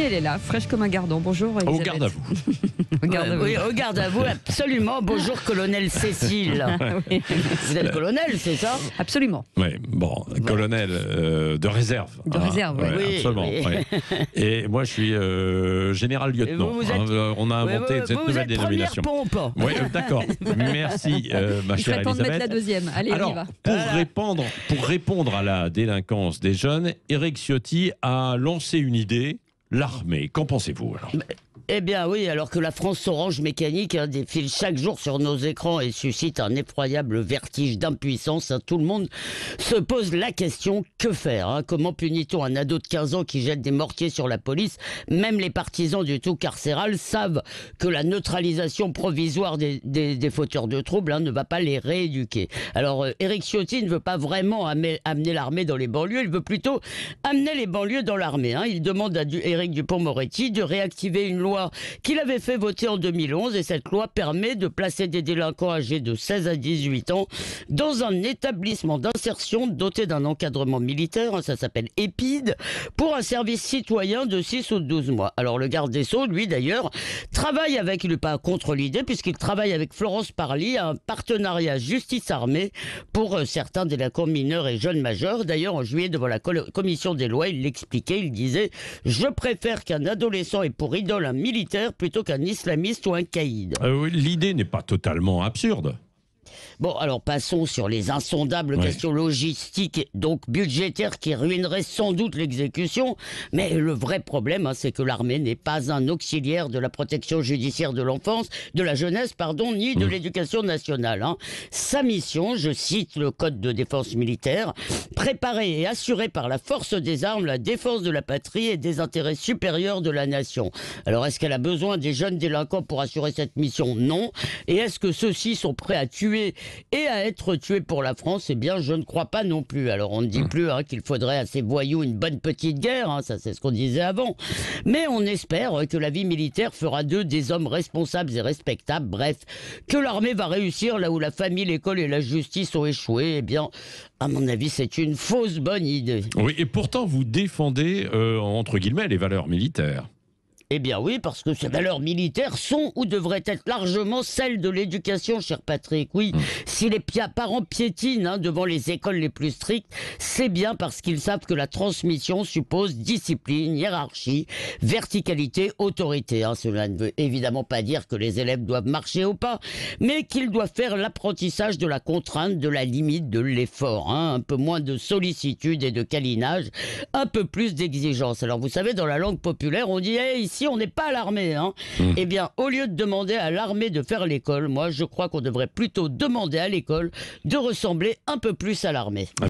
elle est là, fraîche comme un gardon. Bonjour Elisabeth. Au garde à vous. Au garde à vous. Oui, au garde à vous, absolument. Bonjour, colonel Cécile. Oui. Vous êtes colonel, c'est ça? Absolument. Oui, bon, colonel de réserve. De réserve, oui. Oui, absolument. oui. Ouais. Et moi, je suis général lieutenant. Vous êtes- On a inventé cette vous nouvelle êtes dénomination. première pompe. Oui, d'accord. Merci, ma Il chère serait temps de mettre la Elisabeth. deuxième. Allez, on y Alors, va. pour répondre à la délinquance des jeunes, Éric Ciotti a lancé une idée, l'armée. Qu'en pensez-vous alors? Eh bien oui, alors que la France orange mécanique défile chaque jour sur nos écrans et suscite un effroyable vertige d'impuissance, tout le monde se pose la question, que faire? Comment punit-on un ado de 15 ans qui jette des mortiers sur la police? Même les partisans du tout carcéral savent que la neutralisation provisoire des fauteurs de troubles ne va pas les rééduquer. Alors Éric Ciotti ne veut pas vraiment amener l'armée dans les banlieues, il veut plutôt amener les banlieues dans l'armée. Il demande à Éric Dupond-Moretti de réactiver une loi qu'il avait fait voter en 2011, et cette loi permet de placer des délinquants âgés de 16 à 18 ans dans un établissement d'insertion doté d'un encadrement militaire, ça s'appelle EPID, pour un service citoyen de 6 ou 12 mois. Alors le garde des Sceaux, lui d'ailleurs, travaille avec, il n'est pas contre l'idée, puisqu'il travaille avec Florence Parly à un partenariat justice-armée pour certains délinquants mineurs et jeunes majeurs. D'ailleurs, en juillet, devant la commission des lois, il l'expliquait, il disait « Je préfère qu'un adolescent ait pour idole un militaire plutôt qu'un islamiste ou un caïd. » Oui, l'idée n'est pas totalement absurde. Bon, alors passons sur les insondables questions logistiques, donc budgétaires, qui ruineraient sans doute l'exécution. Mais le vrai problème, c'est que l'armée n'est pas un auxiliaire de la protection judiciaire de l'enfance, de la jeunesse, pardon, ni de l'éducation nationale. Sa mission, je cite le Code de défense militaire, préparer et assurer par la force des armes la défense de la patrie et des intérêts supérieurs de la nation. Alors, est-ce qu'elle a besoin des jeunes délinquants pour assurer cette mission? Non. Et est-ce que ceux-ci sont prêts à tuer et à être tués pour la France? Eh bien, je ne crois pas non plus. Alors, on ne dit plus qu'il faudrait à ces voyous une bonne petite guerre, ça c'est ce qu'on disait avant. Mais on espère que la vie militaire fera d'eux des hommes responsables et respectables. Bref, que l'armée va réussir là où la famille, l'école et la justice ont échoué. Eh bien, à mon avis, c'est une fausse bonne idée. Oui, et pourtant, vous défendez, entre guillemets, les valeurs militaires. Eh bien oui, parce que ces valeurs militaires sont ou devraient être largement celles de l'éducation, cher Patrick. Oui, si les parents piétinent devant les écoles les plus strictes, c'est bien parce qu'ils savent que la transmission suppose discipline, hiérarchie, verticalité, autorité. Cela ne veut évidemment pas dire que les élèves doivent marcher au pas, mais qu'ils doivent faire l'apprentissage de la contrainte, de la limite, de l'effort. Un peu moins de sollicitude et de câlinage, un peu plus d'exigence. Alors vous savez, dans la langue populaire, on dit hey, ici on n'est pas à l'armée. Eh bien, au lieu de demander à l'armée de faire l'école, moi je crois qu'on devrait plutôt demander à l'école de ressembler un peu plus à l'armée.